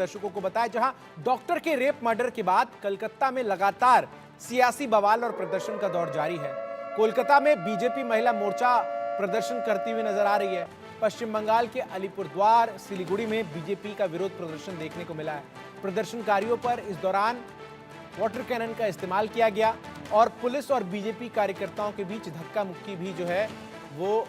दर्शकों को बताया, जहां डॉक्टर के रेप मर्डर के बाद कलकत्ता में लगातार सियासी बवाल और प्रदर्शन का दौर जारी है। कोलकाता में बीजेपी महिला मोर्चा प्रदर्शन करती हुई नजर आ रही है। पश्चिम बंगाल के अलीपुरद्वार, सिलीगुड़ी में बीजेपी का विरोध प्रदर्शन देखने को मिला है। प्रदर्शनकारियों पर इस दौरान वाटर कैनन का इस्तेमाल किया गया और पुलिस और बीजेपी कार्यकर्ताओं के बीच धक्का मुक्की भी जो है वो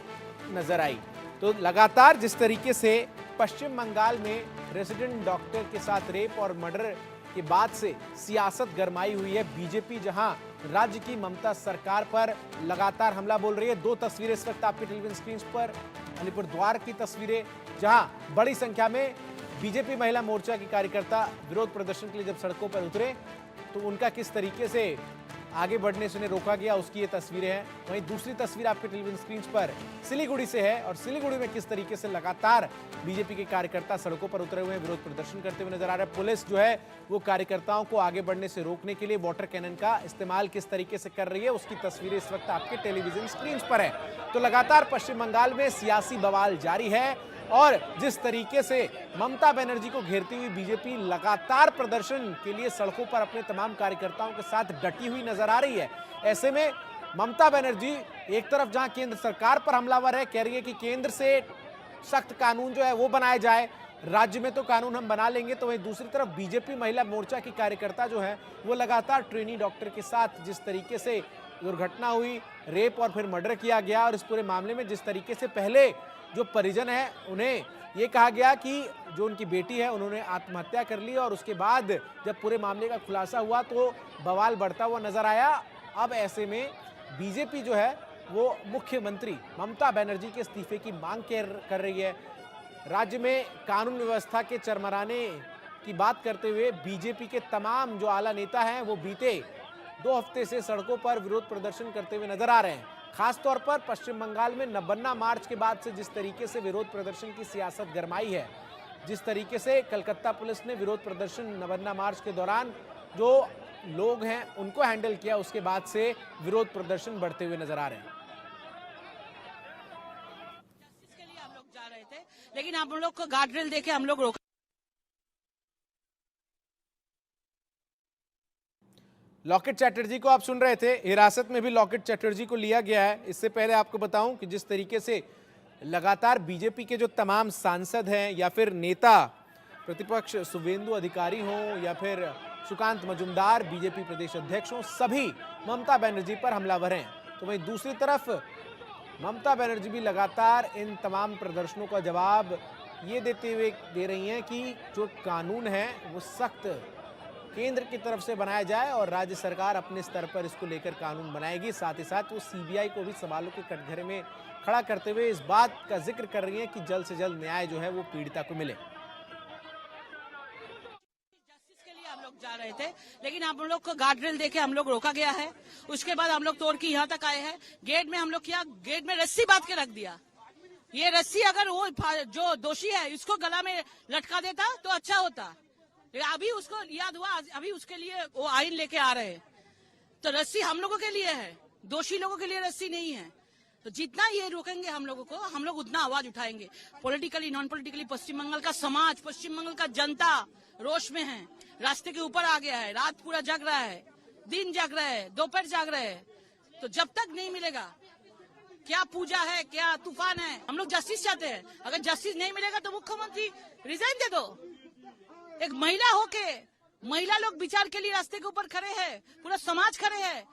नजर आई। तो लगातार जिस तरीके से पश्चिम बंगाल में रेजिडेंट डॉक्टर के साथ रेप और मर्डर के बाद से सियासत गरमाई हुई है। बीजेपी जहां राज्य की ममता सरकार पर लगातार हमला बोल रही है। दो तस्वीरें इस वक्त आपके टेलीविजन स्क्रीन पर, अलीपुरद्वार की तस्वीरें, जहां बड़ी संख्या में बीजेपी महिला मोर्चा के कार्यकर्ता विरोध प्रदर्शन के लिए जब सड़कों पर उतरे तो उनका किस तरीके से आगे बढ़ने से उन्हें रोका गया, उसकी ये तस्वीरें हैं। वहीं दूसरी तस्वीर आपके टेलीविजन स्क्रीन पर सिलीगुड़ी से है और सिलीगुड़ी में किस तरीके से लगातार बीजेपी के कार्यकर्ता सड़कों पर उतरे हुए विरोध प्रदर्शन करते हुए नजर आ रहे हैं। पुलिस जो है वो कार्यकर्ताओं को आगे बढ़ने से रोकने के लिए वाटर कैनन का इस्तेमाल किस तरीके से कर रही है, उसकी तस्वीरें इस वक्त आपके टेलीविजन स्क्रीन पर है। तो लगातार पश्चिम बंगाल में सियासी बवाल जारी है और जिस तरीके से ममता बनर्जी को घेरती हुई बीजेपी लगातार प्रदर्शन के लिए सड़कों पर अपने तमाम कार्यकर्ताओं के साथ डटी हुई नजर आ रही है। ऐसे में ममता बनर्जी एक तरफ जहां केंद्र सरकार पर हमलावर है, कह रही है कि केंद्र से सख्त कानून जो है वो बनाया जाए, राज्य में तो कानून हम बना लेंगे, तो वहीं दूसरी तरफ बीजेपी महिला मोर्चा की कार्यकर्ता जो है वो लगातार ट्रेनी डॉक्टर के साथ जिस तरीके से दुर्घटना हुई, रेप और फिर मर्डर किया गया और इस पूरे मामले में जिस तरीके से पहले जो परिजन है उन्हें ये कहा गया कि जो उनकी बेटी है उन्होंने आत्महत्या कर ली और उसके बाद जब पूरे मामले का खुलासा हुआ तो बवाल बढ़ता हुआ नजर आया। अब ऐसे में बीजेपी जो है वो मुख्यमंत्री ममता बनर्जी के इस्तीफे की मांग कर रही है। राज्य में कानून व्यवस्था के चरमराने की बात करते हुए बीजेपी के तमाम जो आला नेता हैं वो बीते 2 हफ्ते से सड़कों पर विरोध प्रदर्शन करते हुए नजर आ रहे हैं। खासतौर पर पश्चिम बंगाल में नबन्ना मार्च के बाद से जिस तरीके से विरोध प्रदर्शन की सियासत गरमाई है, जिस तरीके से कलकत्ता पुलिस ने विरोध प्रदर्शन नबन्ना मार्च के दौरान जो लोग हैं उनको हैंडल किया, उसके बाद से विरोध प्रदर्शन बढ़ते हुए नजर आ रहे हैं। इसके लिए हम लोग जा रहे थे, लेकिन हम लोग को गार्ड रेल देके हम लोग रोका। लॉकेट चैटर्जी को आप सुन रहे थे, हिरासत में भी लॉकेट चैटर्जी को लिया गया है। इससे पहले आपको बताऊं कि जिस तरीके से लगातार बीजेपी के जो तमाम सांसद हैं या फिर नेता प्रतिपक्ष शुभेंदु अधिकारी हों या फिर सुकांत मजुमदार बीजेपी प्रदेश अध्यक्ष हों, सभी ममता बनर्जी पर हमलावर हैं। तो वहीं दूसरी तरफ ममता बनर्जी भी लगातार इन तमाम प्रदर्शनों का जवाब ये देते हुए दे रही हैं कि जो कानून है वो सख्त केंद्र की तरफ से बनाया जाए और राज्य सरकार अपने स्तर पर इसको लेकर कानून बनाएगी। साथ ही साथ वो सीबीआई को भी सवालों के कटघरे में खड़ा करते हुए इस बात का जिक्र कर रही है कि जल्द से जल्द न्याय जो है वो पीड़िता को मिले। जस्टिस के लिए हम लोग जा रहे थे, लेकिन हम लोग को गार्ड रेल देके हम लोग रोका गया है। उसके बाद हम लोग तोड़ के यहाँ तक आए हैं। गेट में हम लोग किया, गेट में रस्सी बांध के रख दिया। ये रस्सी अगर वो जो दोषी है इसको गला में लटका देता तो अच्छा होता, अभी उसको याद हुआ, अभी उसके लिए वो आइन लेके आ रहे हैं। तो रस्सी हम लोगों के लिए है, दोषी लोगों के लिए रस्सी नहीं है। तो जितना ये रोकेंगे हम लोगों को, हम लोग उतना आवाज उठाएंगे। पॉलिटिकली नॉन पॉलिटिकली पश्चिम बंगाल का समाज, पश्चिम बंगाल का जनता रोष में है, रास्ते के ऊपर आ गया है। रात पूरा जाग रहा है, दिन जाग रहा है, दोपहर जाग रहे हैं। तो जब तक नहीं मिलेगा, क्या पूजा है, क्या तूफान है, हम लोग जस्टिस चाहते हैं। अगर जस्टिस नहीं मिलेगा तो मुख्यमंत्री रिजाइन दे दो। एक महिला होके महिला लोग विचार के लिए रास्ते के ऊपर खड़े हैं, पूरा समाज खड़े हैं।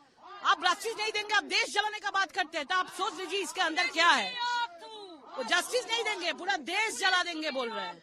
आप जस्टिस नहीं देंगे, आप देश जलाने का बात करते हैं, तो आप सोच लीजिए इसके अंदर क्या है। वो जस्टिस नहीं देंगे, पूरा देश जला देंगे बोल रहे हैं।